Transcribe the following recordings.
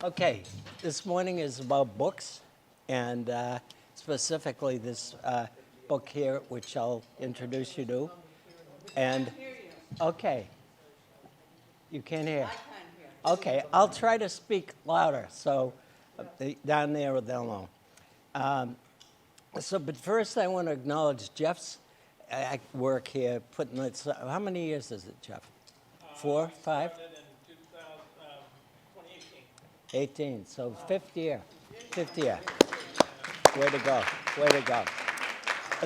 Okay, this morning is about books, and specifically this book here, which I'll introduce you to. And okay, you can't hear. Okay, I'll try to speak louder, so down there they'll know. But first I want to acknowledge Jeff's work here. Putting it. How many years is it, Jeff? 4, 5? 18, so fifth year. Way to go, way to go.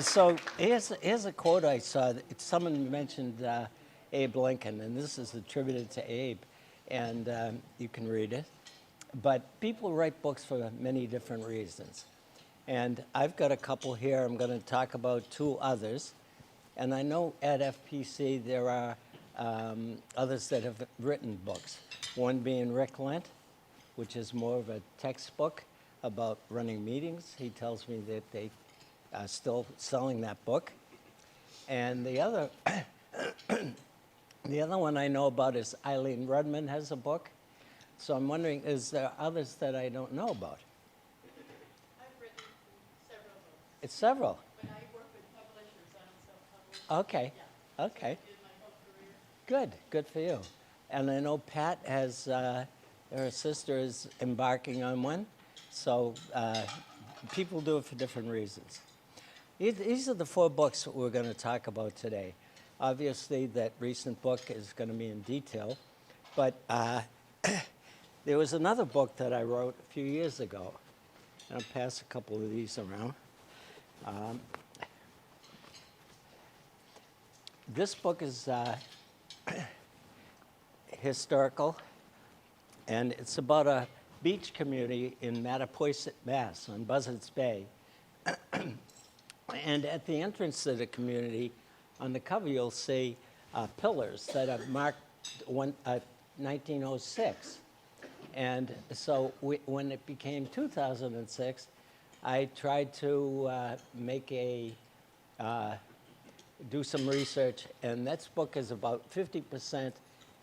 So here's a quote I saw. Someone mentioned Abe Lincoln, and this is attributed to Abe, and you can read it. But people write books for many different reasons. And I've got a couple here. I'm going to talk about 2 others. And I know at FPC there are others that have written books, one being Rick Lent, which is more of a textbook about running meetings. He tells me that they are still selling that book. And the other, the other one I know about is Eileen Rudman has a book. So I'm wondering, is there others that I don't know about? I've written several books. It's several. But I work with publishers. I don't self-publish. Okay, Yeah. okay. I did my whole career. Good for you. And I know Pat has, her sister is embarking on one. So people do it for different reasons. These are the 4 books that we're going to talk about today. Obviously, that recent book is going to be in detail. But there was another book that I wrote a few years ago. And I'll pass a couple of these around. This book is historical, and it's about a beach community in Mattapoisett, Mass, on Buzzards Bay. And at the entrance to the community, on the cover, you'll see pillars that are marked 1906. And so when it became 2006, I tried to do some research, and that book is about 50%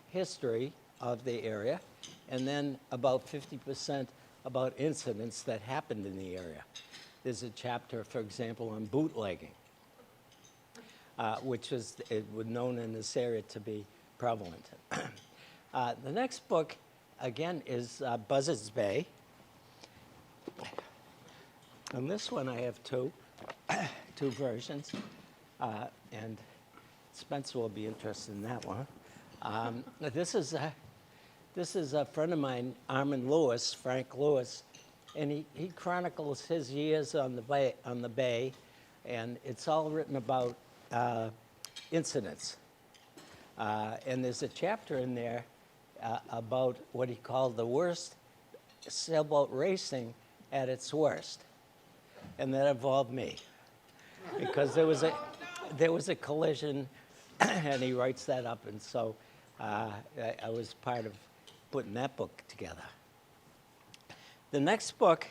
history of the area, and then about 50% about incidents that happened in the area. There's a chapter, for example, on bootlegging, which was known in this area to be prevalent. The next book, again, is Buzzards Bay. And this one I have two versions, and Spencer will be interested in that one. This is a friend of mine, Armin Lewis, Frank Lewis, and he chronicles his years on the bay, and it's all written about incidents. And there's a chapter in there about what he called the worst sailboat racing at its worst, and that involved me, because there was a collision, and he writes that up, and so I was part of putting that book together. The next book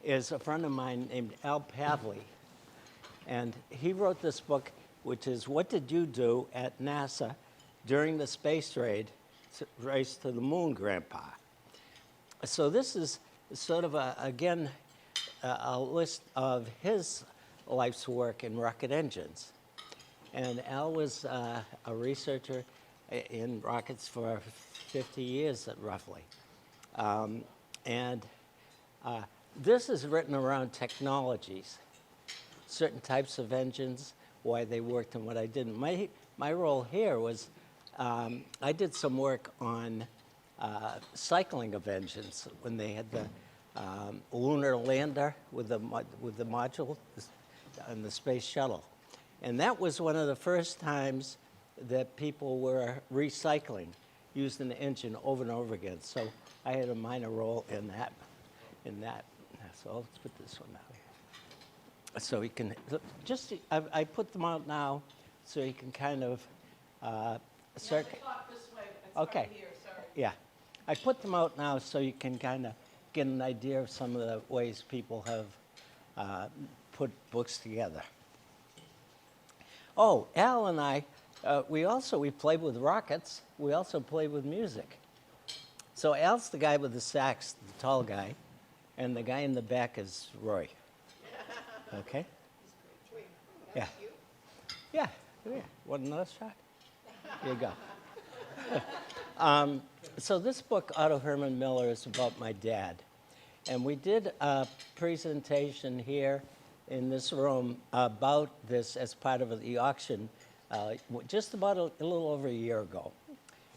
is a friend of mine named Al Pavley, and he wrote this book, which is What Did You Do at NASA During the Space Race to the Moon, Grandpa? So this is sort of, a list of his life's work in rocket engines. And Al was a researcher in rockets for 50 years, roughly. This is written around technologies, certain types of engines, why they worked and what I didn't. My role here was I did some work on cycling of engines when they had the lunar lander with the module and the space shuttle. And that was one of the first times that people were recycling, using the engine over and over again. So I had a minor role in that. So let's put this one out here. So you can I put them out now, so you can kind of circle. Talk this way. It's okay. Right here, sorry. Yeah, I put them out now so you can kind of get an idea of some of the ways people have put books together. Oh, Al and I, we played with rockets. We also played with music. So Al's the guy with the sax, the tall guy, and the guy in the back is Roy. Okay? Yeah. Yeah. Yeah. Want another shot? Here you go. So this book, Otto Herman Miller, is about my dad. And we did a presentation here in this room about this as part of the auction just about a little over a year ago.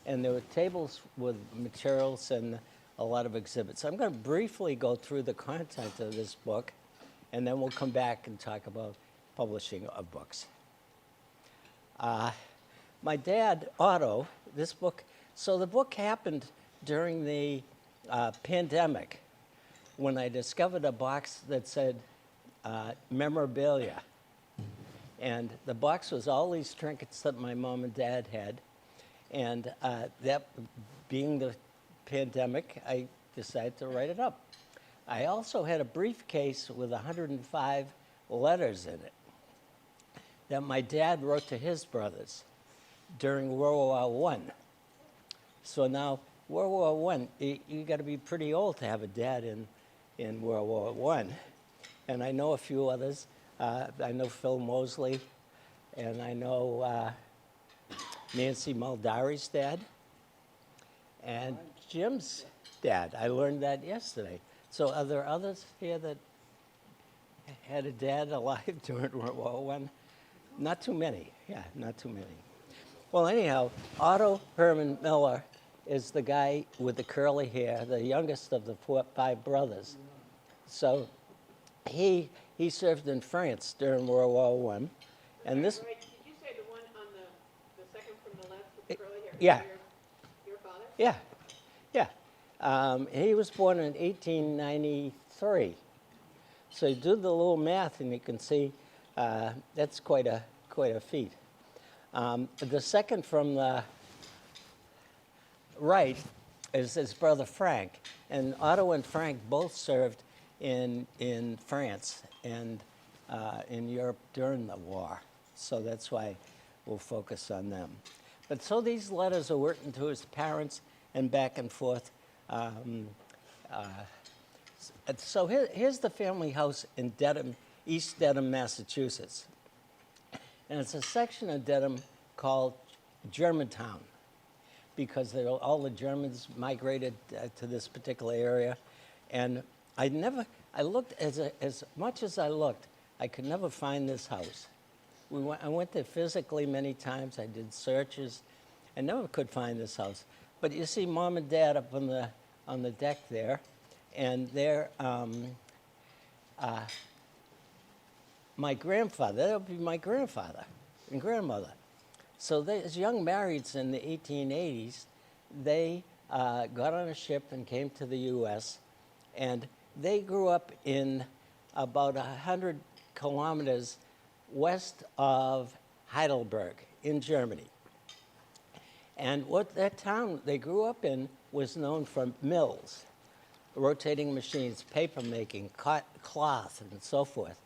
And there were tables with materials and a lot of exhibits. So I'm going to briefly go through the content of this book, and then we'll come back and talk about publishing of books. My dad, Otto, this book, so the book happened during the pandemic when I discovered a box that said memorabilia. And the box was all these trinkets that my mom and dad had. And that being the pandemic, I decided to write it up. I also had a briefcase with 105 letters in it that my dad wrote to his brothers during World War I. So now, World War I, you got to be pretty old to have a dad in World War I. And I know a few others. I know Phil Mosley, and I know Nancy Muldari's dad, and Jim's dad. I learned that yesterday. So are there others here that had a dad alive during World War I? Not too many. Yeah, not too many. Well, anyhow, Otto Herman Miller is the guy with the curly hair, the youngest of the five brothers. So he served in France during World War I. And this. Right. Did you say the one on the second from the left with the curly hair? Yeah. Your father? Yeah, yeah. He was born in 1893. So you do the little math, and you can see that's quite a feat. The second from the right is his brother Frank, and Otto and Frank both served in France and in Europe during the war. So that's why we'll focus on them. But so these letters are written to his parents and back and forth. So here's the family house in Dedham, East Dedham, Massachusetts. And it's a section of Dedham called Germantown, because all the Germans migrated to this particular area. And I looked, as much as I looked, I could never find this house. I went there physically many times. I did searches. I never could find this house. But you see Mom and Dad up on the deck there, and they're my grandfather. That would be my grandfather and grandmother. So as young marrieds in the 1880s, they got on a ship and came to the U.S., and they grew up in about 100 kilometers west of Heidelberg in Germany. And what that town they grew up in was known for mills, rotating machines, paper making, cloth, and so forth.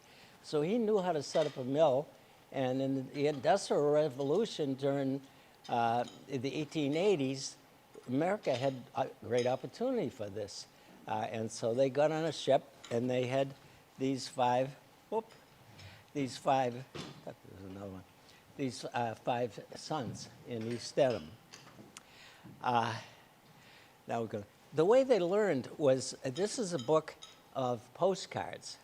So he knew how to set up a mill, and in the Industrial Revolution during the 1880s, America had a great opportunity for this. And so they got on a ship, and they had these five sons in East Dedham. Now we're going. The way they learned was, this is a book of postcards,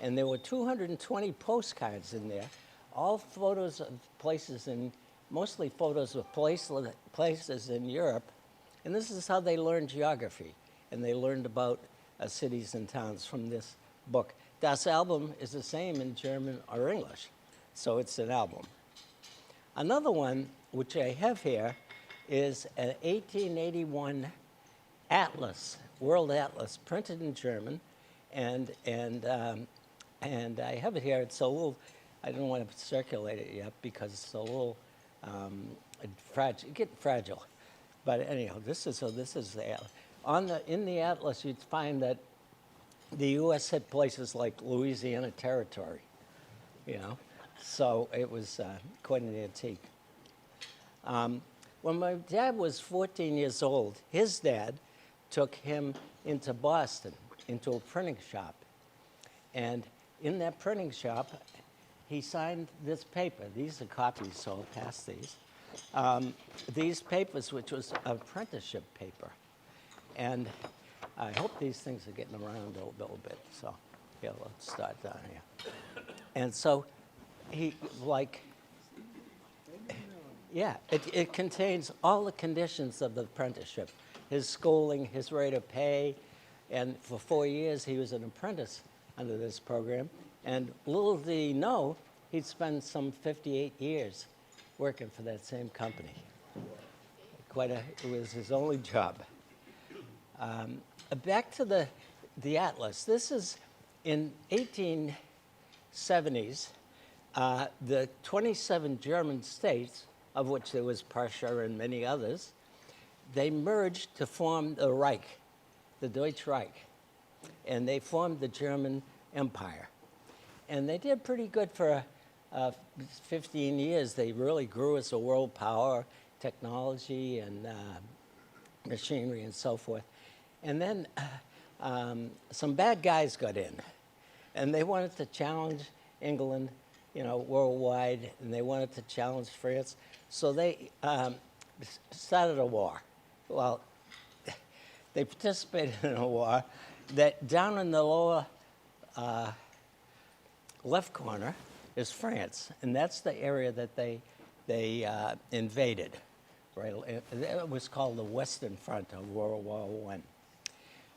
and there were 220 postcards in there, all photos of places, mostly photos of places in Europe, and this is how they learned geography, and they learned about cities and towns from this book. Das Album is the same in German or English, so it's an album. Another one, which I have here, is an 1881 atlas, World Atlas, printed in German, and I have it here. It's a little, I don't want to circulate it yet because it's a little fragile. But anyhow, this is the atlas. In the atlas, you'd find that the U.S. had places like Louisiana Territory, so it was quite an antique. When my dad was 14 years old, his dad took him into Boston, into a printing shop. And in that printing shop, he signed this paper. These are copies, so I'll pass these. These papers, which was apprenticeship paper. And I hope these things are getting around a little bit. So, yeah, let's start down here. And so he, it contains all the conditions of the apprenticeship. His schooling, his rate of pay, and for 4 years he was an apprentice under this program. And little did he know, he'd spend some 58 years working for that same company. It was his only job. Back to the Atlas. This is in 1870s. The 27 German states, of which there was Prussia and many others, they merged to form the Reich, the Deutsche Reich, and they formed the German Empire. And they did pretty good for 15 years. They really grew as a world power, technology and machinery and so forth. And then some bad guys got in, and they wanted to challenge England, worldwide, and they wanted to challenge France. So they started a war. Well, they participated in a war that down in the lower left corner is France, and that's the area that they invaded. Right, it was called the Western Front of World War I.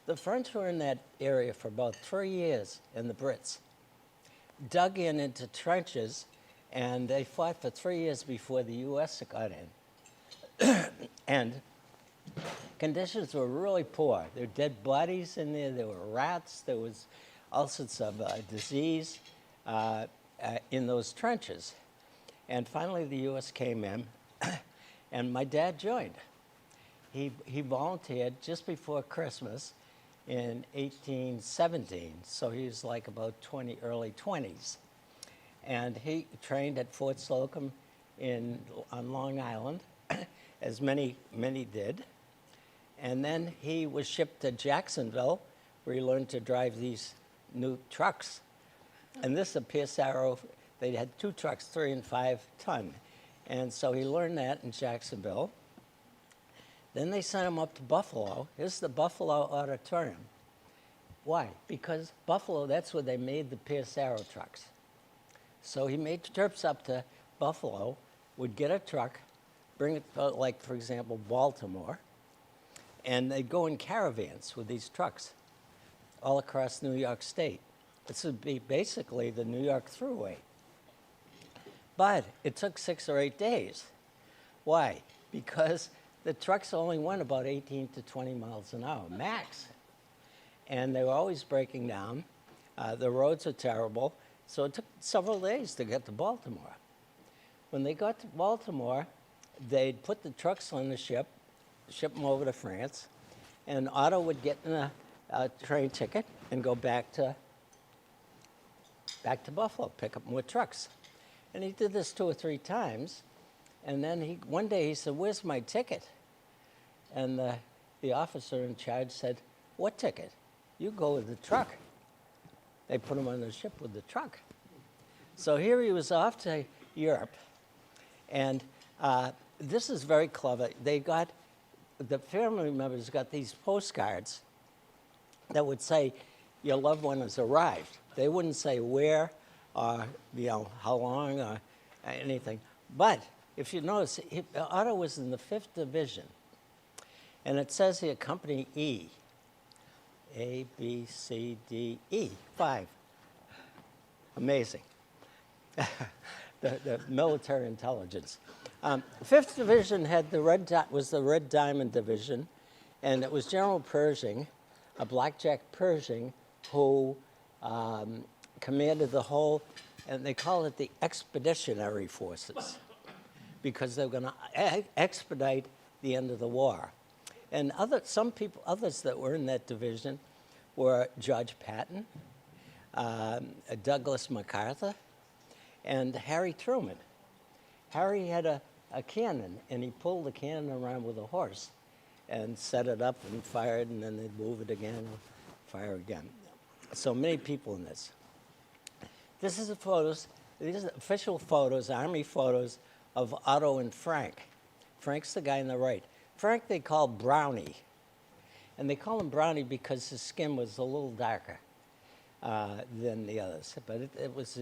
The French were in that area for about 3 years, and the Brits dug into trenches, and they fought for 3 years before the U.S. got in. And conditions were really poor. There were dead bodies in there were rats, there was all sorts of disease in those trenches. And finally the U.S. came in, and my dad joined. He volunteered just before Christmas in 1817, so he was like about early 20s. And he trained at Fort Slocum on Long Island, as many did. And then he was shipped to Jacksonville, where he learned to drive these new trucks. And this is a Pierce Arrow. They had 2 trucks, 3 and 5 ton. And so he learned that in Jacksonville. Then they sent him up to Buffalo. Here's the Buffalo Auditorium. Why? Because Buffalo, that's where they made the Pierce Arrow trucks. So he made trips up to Buffalo, would get a truck, bring it, like, for example, Baltimore, and they'd go in caravans with these trucks all across New York State. This would be basically the New York Thruway. But it took 6 or 8 days. Why? Because the trucks only went about 18 to 20 miles an hour, max. And they were always breaking down. The roads were terrible. So it took several days to get to Baltimore. When they got to Baltimore, they'd put the trucks on the ship them over to France, and Otto would get in a train ticket and go back to Buffalo, pick up more trucks. And he did this 2 or 3 times, and then one day he said, "Where's my ticket?" And the officer in charge said, "What ticket? You go with the truck." They put him on the ship with the truck. So here he was off to Europe, and this is very clever. The family members got these postcards that would say, "Your loved one has arrived." They wouldn't say where or how long or anything. But if you notice, Otto was in the 5th Division, and it says here Company E. A, B, C, D, E, 5. Amazing. the military intelligence. 5th Division was the Red Diamond Division, and it was General Pershing, a blackjack Pershing, who commanded the whole, and they call it the Expeditionary Forces, because they're going to expedite the end of the war. And others that were in that division were George Patton, Douglas MacArthur, and Harry Truman. Harry had a cannon, and he pulled the cannon around with a horse. and set it up and fire it, and then they'd move it again, fire again. So many people in this. This is the photos, these are official photos, Army photos of Otto and Frank. Frank's the guy on the right. Frank they call Brownie. And they call him Brownie because his skin was a little darker than the others. But it was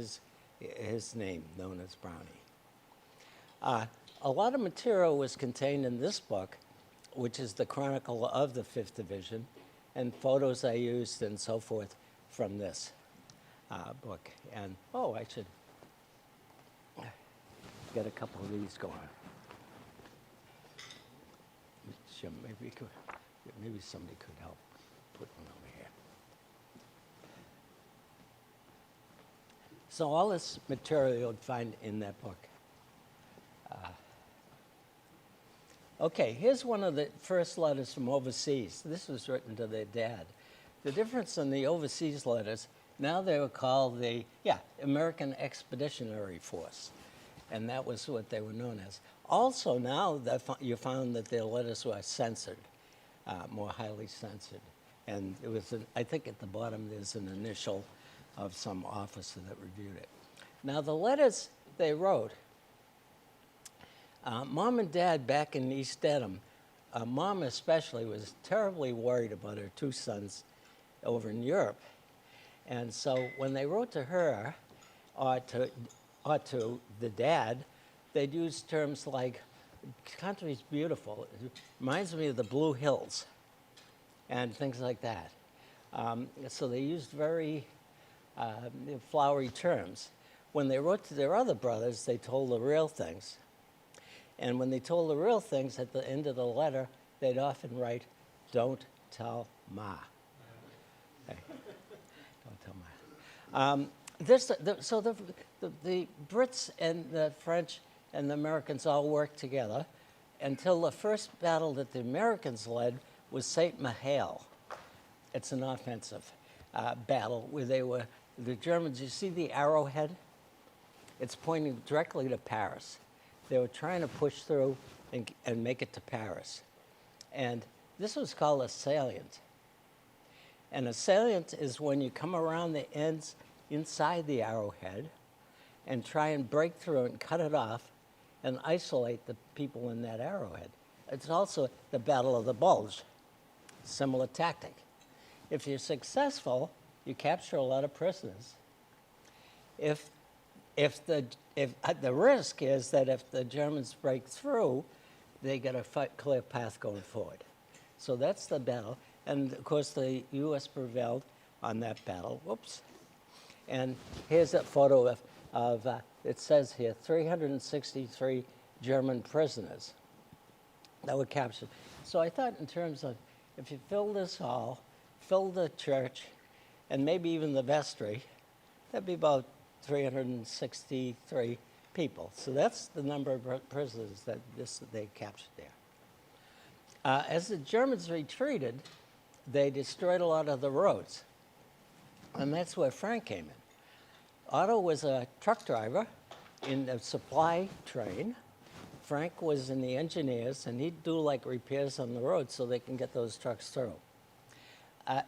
his name, known as Brownie. A lot of material was contained in this book, which is the Chronicle of the 5th Division, and photos I used and so forth from this book. And, oh, I should get a couple of these going. Sure, maybe somebody could help put one over here. So all this material you'll find in that book. Okay, here's one of the first letters from overseas. This was written to their dad. The difference in the overseas letters, now they were called the, American Expeditionary Force. And that was what they were known as. Also now you found that their letters were censored, more highly censored. And it was, I think at the bottom there's an initial of some officer that reviewed it. Now the letters they wrote, Mom and Dad back in East Dedham, Mom especially was terribly worried about her 2 sons over in Europe. And so when they wrote to her or to the dad, they'd use terms like, country's beautiful. It reminds me of the Blue Hills and things like that. So they used very flowery terms. When they wrote to their other brothers, they told the real things. And when they told the real things at the end of the letter, they'd often write, "Don't tell Ma." Hey, don't tell Ma. So the Brits and the French and the Americans all worked together until the first battle that the Americans led was St. Mihiel. It's an offensive battle where the Germans, you see the arrowhead? It's pointing directly to Paris. They were trying to push through and make it to Paris. And this was called a salient. And a salient is when you come around the ends inside the arrowhead and try and break through and cut it off and isolate the people in that arrowhead. It's also the Battle of the Bulge, similar tactic. If you're successful, you capture a lot of prisoners. The risk is that if the Germans break through, they get a clear path going forward. So that's the battle. And of course, the U.S. prevailed on that battle. Whoops. And here's a photo of it says here, 363 German prisoners that were captured. So I thought in terms of, if you fill this hall, fill the church, and maybe even the vestry, that'd be about 363 people. So that's the number of prisoners that they captured there. As the Germans retreated, they destroyed a lot of the roads. And that's where Frank came in. Otto was a truck driver in the supply train. Frank was in the engineers, and he'd do like repairs on the road so they can get those trucks through.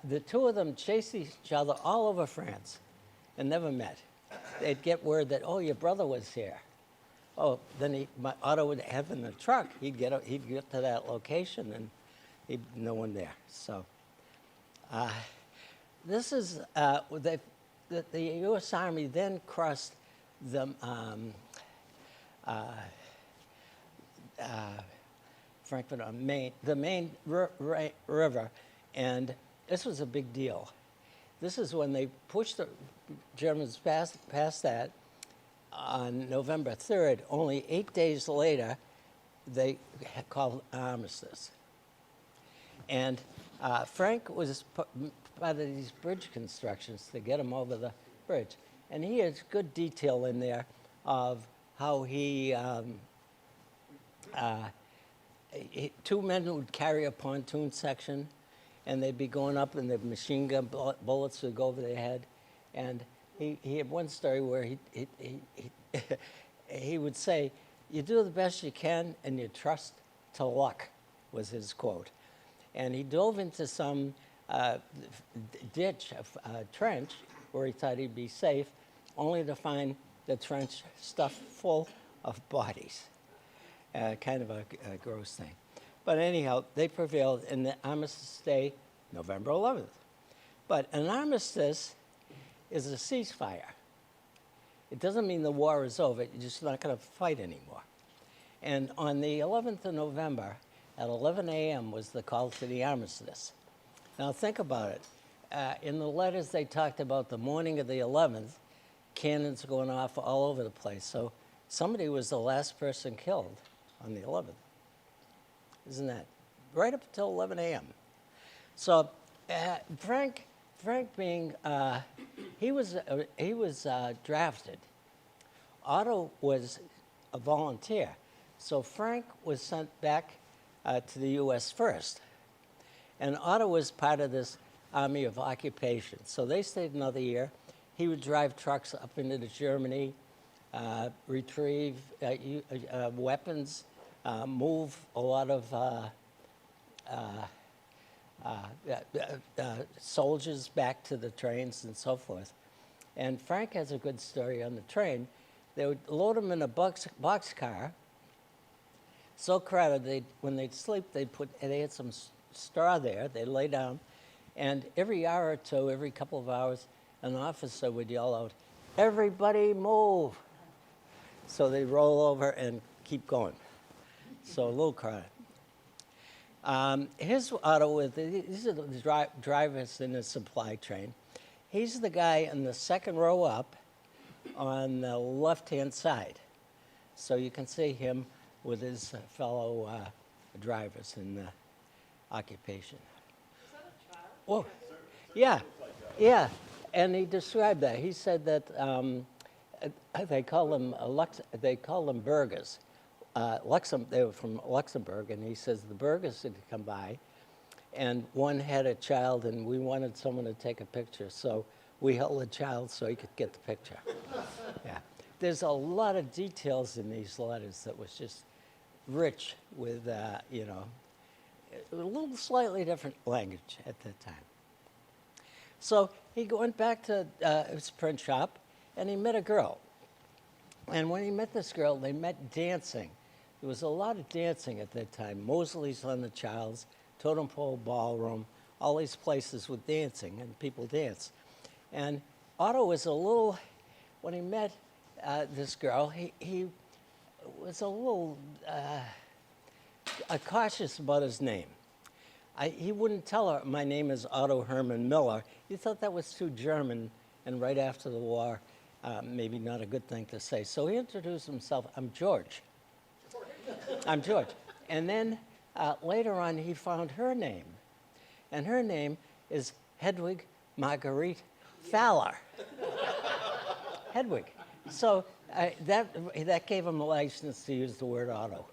The two of them chased each other all over France and never met. They'd get word that, oh, your brother was here. Oh, then Otto would have in the truck. He'd get to that location, and no one there. So this is the U.S. Army then crossed the Main River, and this was a big deal. This is when they pushed the Germans past that on November 3rd. Only 8 days later, they called armistice. And Frank was part of these bridge constructions to get him over the bridge. And he has good detail in there of how two men would carry a pontoon section, and they'd be going up, and the machine gun bullets would go over their head. And he had one story where he would say, "You do the best you can, and you trust to luck," was his quote. And he dove into some ditch, trench, where he thought he'd be safe, only to find the trench stuffed full of bodies. Kind of a gross thing. But anyhow, they prevailed, and the armistice day, November 11th. But an armistice is a ceasefire. It doesn't mean the war is over. You're just not going to fight anymore. And on the 11th of November, at 11 a.m. was the call to the armistice. Now think about it. In the letters, they talked about the morning of the 11th, cannons going off all over the place. So somebody was the last person killed on the 11th. Isn't that? Right up until 11 a.m. So Frank being, he was drafted. Otto was a volunteer. So Frank was sent back to the U.S. first. And Otto was part of this army of occupation. So they stayed another year. He would drive trucks up into Germany, retrieve weapons, move a lot of soldiers back to the trains and so forth. And Frank has a good story on the train. They would load them in a boxcar, so crowded, when they'd sleep, they had some straw there, they'd lay down, and every hour or two, every couple of hours, an officer would yell out, "Everybody move!" So they'd roll over and keep going. So a little crowded. Here's Otto these are the drivers in the supply train. He's the guy in the second row up on the left-hand side. So you can see him with his fellow drivers in the occupation. Is that a child? Whoa. Yeah, yeah. And he described that. He said that they call them burghers. They were from Luxembourg, and he says the burghers had come by, and one had a child, and we wanted someone to take a picture, so we held the child so he could get the picture. Yeah. There's a lot of details in these letters that was just rich with, a little slightly different language at that time. So he went back to his print shop, and he met a girl. And when he met this girl, they met dancing. There was a lot of dancing at that time. Mosley's on the Childs, Totem Pole Ballroom, all these places with dancing, and people dance. And Otto was when he met this girl, he was a little cautious about his name. He wouldn't tell her, "My name is Otto Herman Miller." He thought that was too German, and right after the war, maybe not a good thing to say. So he introduced himself, "I'm George." I'm George. And then later on, he found her name. And her name is Hedwig Marguerite Fowler. Hedwig. So that gave him a license to use the word Otto.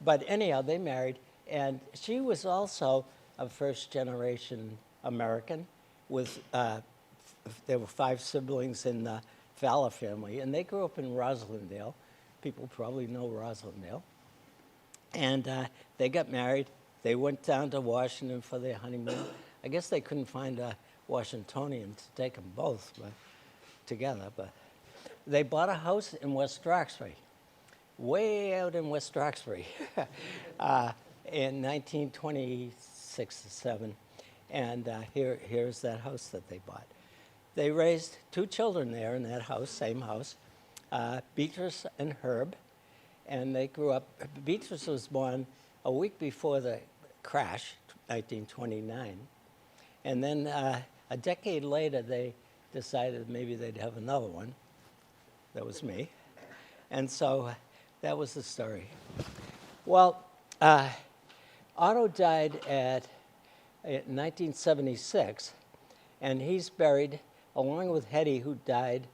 But anyhow, they married. And she was also a first-generation American. There were 5 siblings in the Fowler family, and they grew up in Roslindale. People probably know Roslindale. And they got married. They went down to Washington for their honeymoon. I guess they couldn't find a Washingtonian to take them both together. But they bought a house in West Roxbury, way out in West Roxbury, in 1926 or 7. And here's that house that they bought. They raised 2 children there in that house, same house, Beatrice and Herb. And they grew up. Beatrice was born a week before the crash, 1929. And then a decade later, they decided maybe they'd have another one. That was me. And so that was the story. Well, Otto died in 1976, and he's buried along with Hetty, who died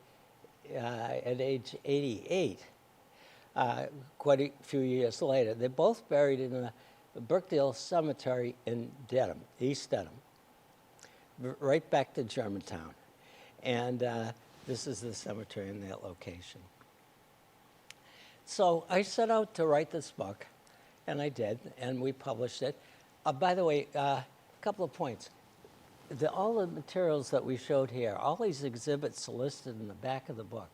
at age 88, quite a few years later. They're both buried in the Brookdale Cemetery in Dedham, East Dedham, right back to Germantown. And this is the cemetery in that location. So I set out to write this book, and I did, and we published it. By the way, a couple of points. All the materials that we showed here, all these exhibits listed in the back of the book,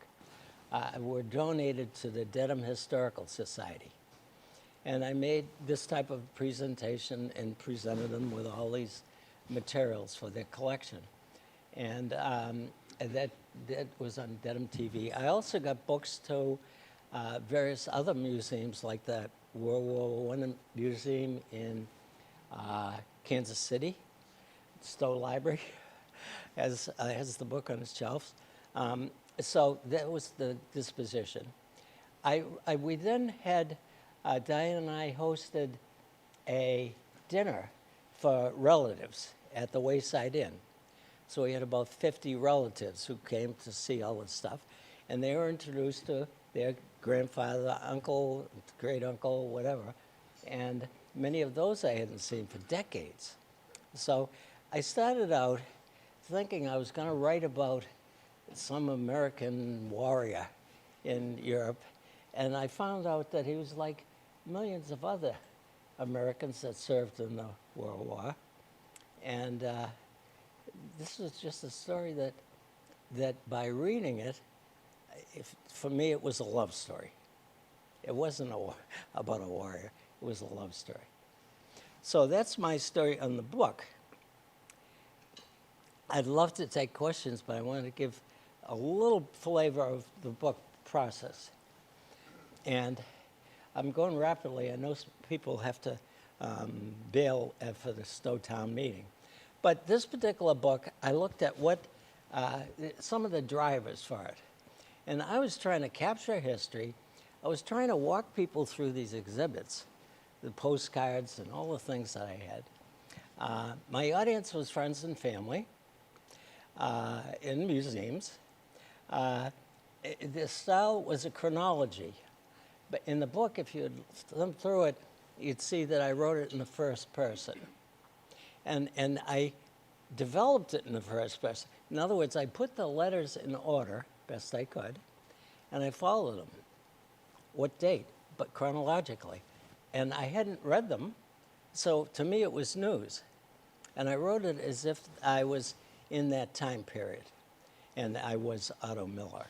were donated to the Dedham Historical Society. And I made this type of presentation and presented them with all these materials for their collection. And that was on Dedham TV. I also got books to various other museums, like the World War I Museum in Kansas City. Stowe Library has the book on its shelves. So that was the disposition. We then had, Diane and I hosted a dinner for relatives at the Wayside Inn. So we had about 50 relatives who came to see all this stuff. And they were introduced to their grandfather, uncle, great uncle, whatever. And many of those I hadn't seen for decades. So I started out thinking I was going to write about some American warrior in Europe, and I found out that he was like millions of other Americans that served in the World War. And this was just a story that by reading it, for me it was a love story. It wasn't about a warrior, it was a love story. So that's my story on the book. I'd love to take questions, but I wanted to give a little flavor of the book process. And I'm going rapidly. I know some people have to bail for the Stowe Town meeting. But this particular book, I looked at some of the drivers for it. And I was trying to capture history. I was trying to walk people through these exhibits, the postcards and all the things that I had. My audience was friends and family. In museums. The style was a chronology. But in the book, if you thumb through it, you'd see that I wrote it in the first person. And I developed it in the first person. In other words, I put the letters in order, best I could, and I followed them. What date? But chronologically. And I hadn't read them, so to me it was news. And I wrote it as if I was in that time period, and I was Otto Miller.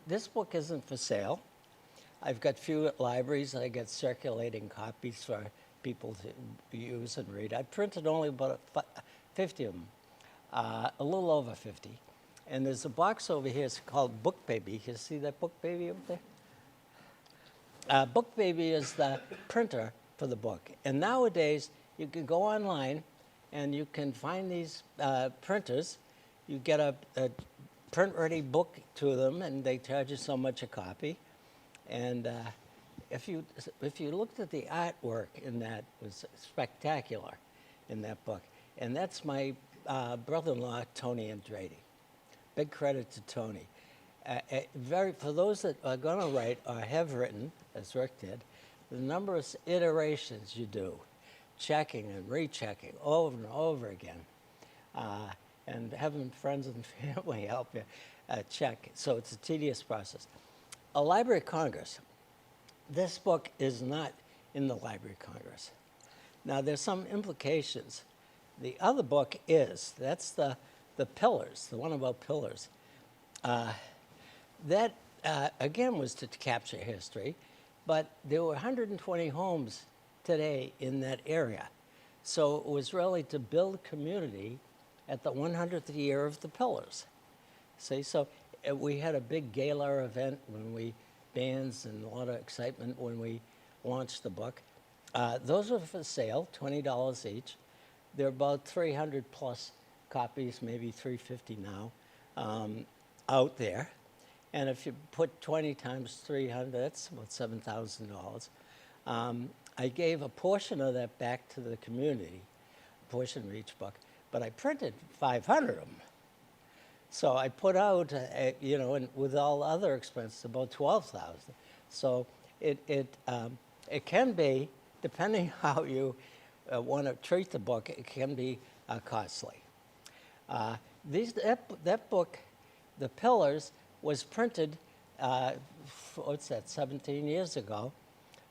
This book isn't for sale. I've got few at libraries. I get circulating copies for people to use and read. I printed only about 50 of them, a little over 50. And there's a box over here, it's called Book Baby. You see that Book Baby over there? Book Baby is the printer for the book. And nowadays, you can go online and you can find these printers. You get a print-ready book to them, and they charge you so much a copy. And if you looked at the artwork in that, it was spectacular in that book. And that's my brother-in-law, Tony Andretti. Big credit to Tony. For those that are going to write or have written, as Rick did, the number of iterations you do, checking and rechecking over and over again, and having friends and family help you check. So it's a tedious process. A Library of Congress. This book is not in the Library of Congress. Now, there's some implications. The other book is, that's the pillars, the one about pillars. That, again, was to capture history, but there were 120 homes today in that area. So it was really to build community at the 100th year of the pillars. See, so we had a big gala event when bands and a lot of excitement when we launched the book. Those were for sale, $20 each. There are about 300 plus copies, maybe 350 now, out there. And if you put 20 times 300, that's about $7,000. I gave a portion of that back to the community, a portion of each book, but I printed 500 of them. So I put out, and with all other expenses, about 12,000. So it can be, depending how you want to treat the book, it can be costly. That book, The Pillars, was printed, 17 years ago,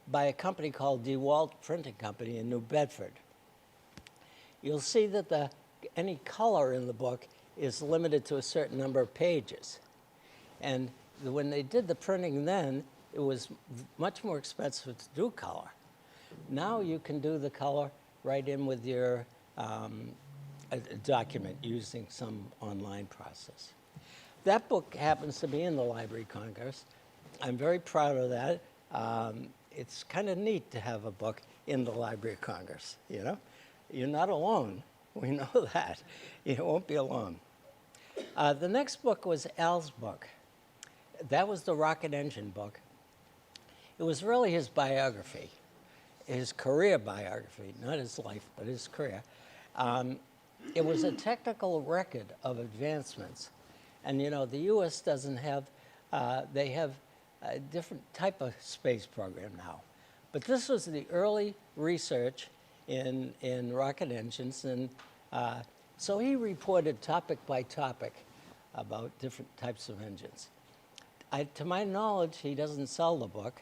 by a company called DeWalt Printing Company in New Bedford. You'll see that any color in the book is limited to a certain number of pages. And when they did the printing then, it was much more expensive to do color. Now you can do the color right in with your document using some online process. That book happens to be in the Library of Congress. I'm very proud of that. It's kind of neat to have a book in the Library of Congress, you know? You're not alone. We know that. You won't be alone. The next book was Al's book. That was the rocket engine book. It was really his biography, his career biography, not his life, but his career. It was a technical record of advancements. And you know, the U.S. doesn't have, they have a different type of space program now. But this was the early research in rocket engines. And so he reported topic by topic about different types of engines. To my knowledge, he doesn't sell the book.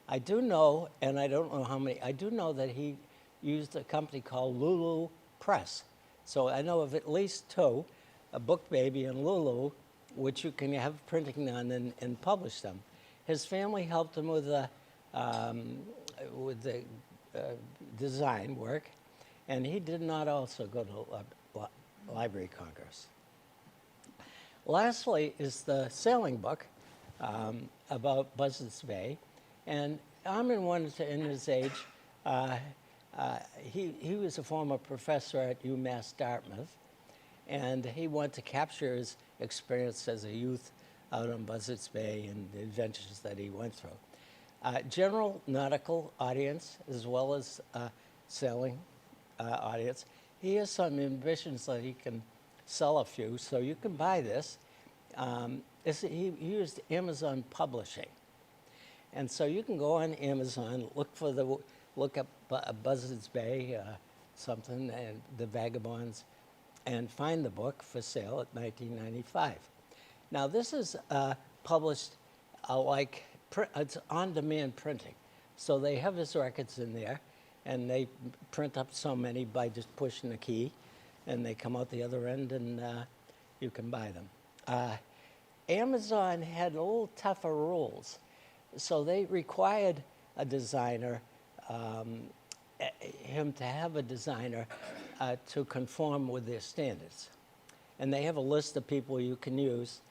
I do know, and I don't know how many, I do know that he used a company called Lulu Press. So I know of at least two, a Book Baby and Lulu, which you can have printing done and publish them. His family helped him with the design work, and he did not also go to Library of Congress. Lastly is the sailing book about Buzzards Bay. And Armin wanted to, in his age, he was a former professor at UMass Dartmouth, and he wanted to capture his experience as a youth out on Buzzards Bay and the adventures that he went through. General nautical audience, as well as sailing audience. He has some ambitions that he can sell a few, so you can buy this. He used Amazon Publishing. And so you can go on Amazon, look up Buzzards Bay, something, and the Vagabonds, and find the book for sale at $19.95. Now this is published it's on-demand printing. So they have his records in there, and they print up so many by just pushing a key, and they come out the other end, and you can buy them. Amazon had a little tougher rules. So they required a designer, him to have a designer to conform with their standards. And they have a list of people you can use.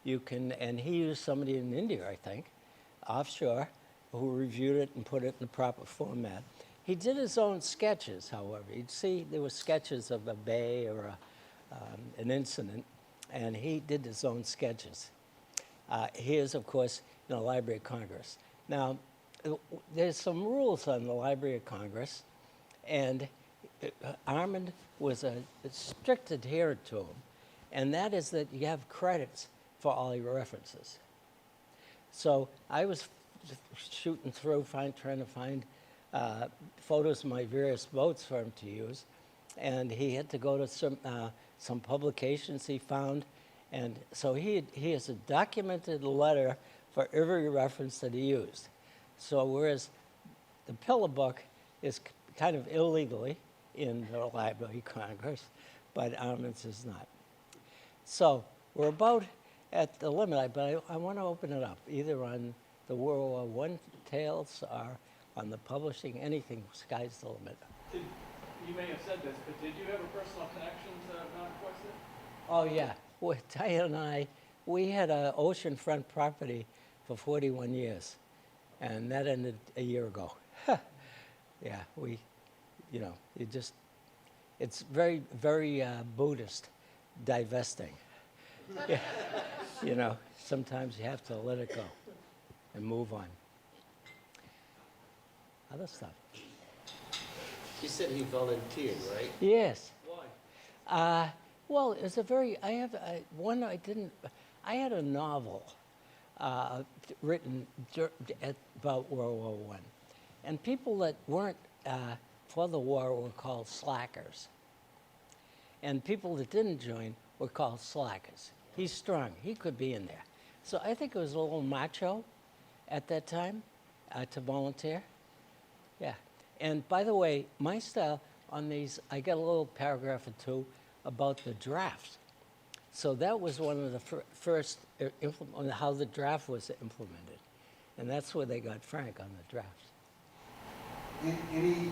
And he used somebody in India, I think, offshore, who reviewed it and put it in the proper format. He did his own sketches, however. You'd see there were sketches of a bay or an incident, and he did his own sketches. He is, of course, in the Library of Congress. Now, there's some rules on the Library of Congress, and Armin was a strict adherent to them, and that is that you have credits for all your references. So I was shooting through, trying to find photos of my various boats for him to use, and he had to go to some publications he found, and so he has a documented letter for every reference that he used. So whereas the Pillar book is kind of illegally in the Library of Congress, but Armin's is not. So we're about at the limit, but I want to open it up, either on the World War I tales or on the publishing, anything, sky's the limit. You may have said this, but did you have a personal connection to Mount Questa? Oh, yeah. Well, Diane and I, we had an oceanfront property for 41 years, and that ended a year ago. Yeah, it's very, very Buddhist, divesting. Yeah. You know, sometimes you have to let it go and move on. Other stuff. You said he volunteered, right? Yes. Why? Well, it's a very, I had a novel written about World War I. And people that weren't for the war were called slackers. And people that didn't join were called slackers. He's strong, he could be in there. So I think it was a little macho at that time to volunteer. Yeah. And by the way, my style on these, I got a little paragraph or two about the draft. So that was one of the first on how the draft was implemented. And that's where they got Frank on the draft. Any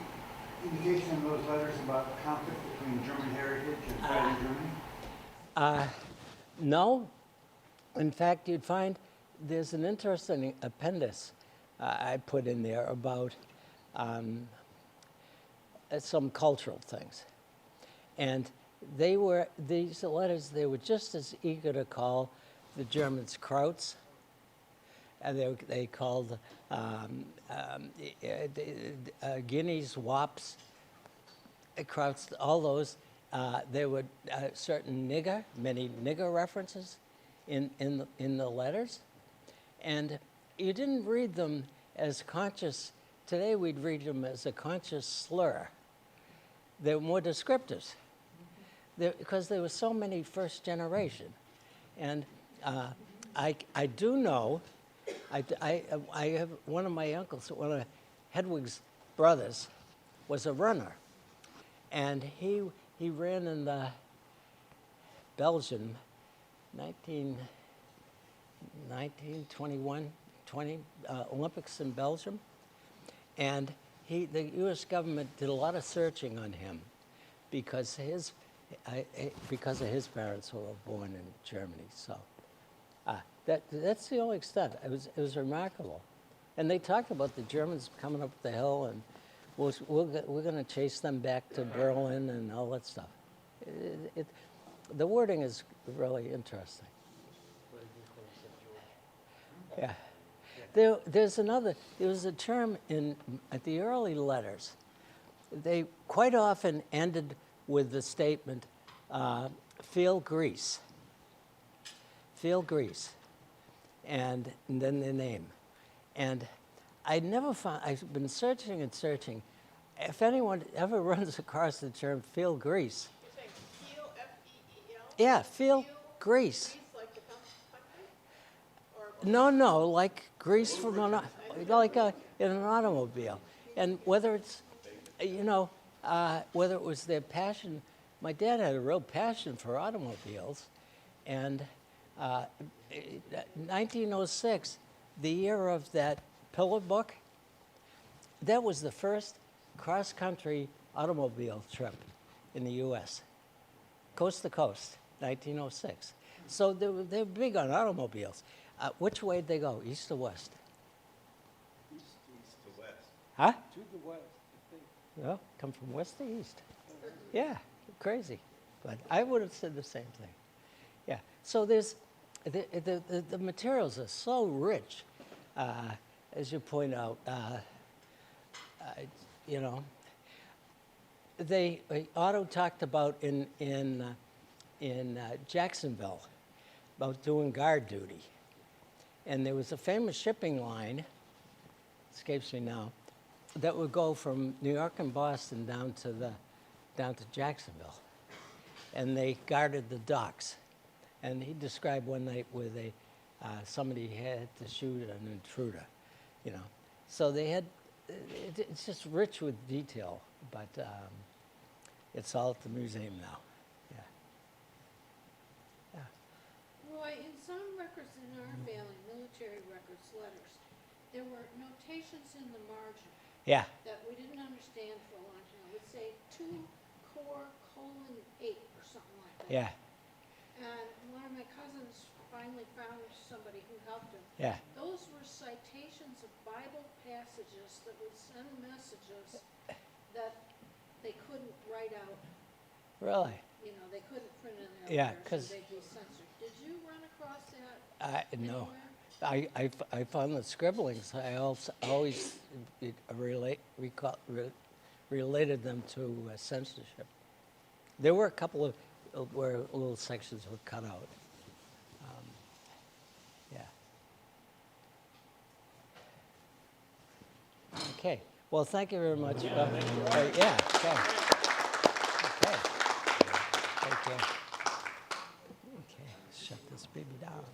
indication in those letters about conflict between German heritage and fighting Germany? No. In fact, you'd find there's an interesting appendix I put in there about some cultural things. And these letters, they were just as eager to call the Germans Krauts, and they called guineas, wops, Krauts, all those. There were many nigger references in the letters. And you didn't read them as conscious. Today we'd read them as a conscious slur. They were more descriptors because there were so many first generation. And I do know, I have one of my uncles, one of Hedwig's brothers, was a runner. And he ran in the Belgium 1921 Olympics in Belgium. And the U.S. government did a lot of searching on him because of his parents who were born in Germany. So that's the only extent. It was remarkable. And they talked about the Germans coming up the hill, and we're going to chase them back to Berlin and all that stuff. The wording is really interesting. Yeah. There was a term at the early letters. They quite often ended with the statement, feel Greece. Feel Greece. And then their name. And I've been searching and searching. If anyone ever runs across the term feel Greece. You're saying feel, F-E-E-L? Yeah, feel Greece. Greece like the country? No, like Greece from in an automobile. And whether it's, whether it was their passion, my dad had a real passion for automobiles. And 1906, the year of that pillar book, that was the first cross-country automobile trip in the U.S. Coast to coast, 1906. So they were big on automobiles. Which way did they go, east or west? East to west. Huh? To the west. Well, come from west to east. Yeah, crazy. But I would have said the same thing. Yeah, so there's, the materials are so rich, as you point out. Otto talked about in Jacksonville about doing guard duty. And there was a famous shipping line, escapes me now, that would go from New York and Boston down to Jacksonville. And they guarded the docks. And he described one night where somebody had to shoot an intruder, So they had, it's just rich with detail, but it's all at the museum now. Roy, in some records in our family, military records, letters, there were notations in the margin Yeah, that we didn't understand for a long time. It would say 2 Cor: 8 or something like that. yeah, And one of my cousins finally found somebody who helped him. yeah. Those were citations of Bible passages that would send messages that they couldn't write out. Really? They couldn't print in their Yeah, letters, 'cause- so they'd be censored. Did you run across that No. anywhere? I found the scribblings. I also always related them to censorship. There were a couple of where little sections were cut out. Okay. Well, thank you very much. Yeah. Okay. Okay. Thank you. Okay. Shut this baby down.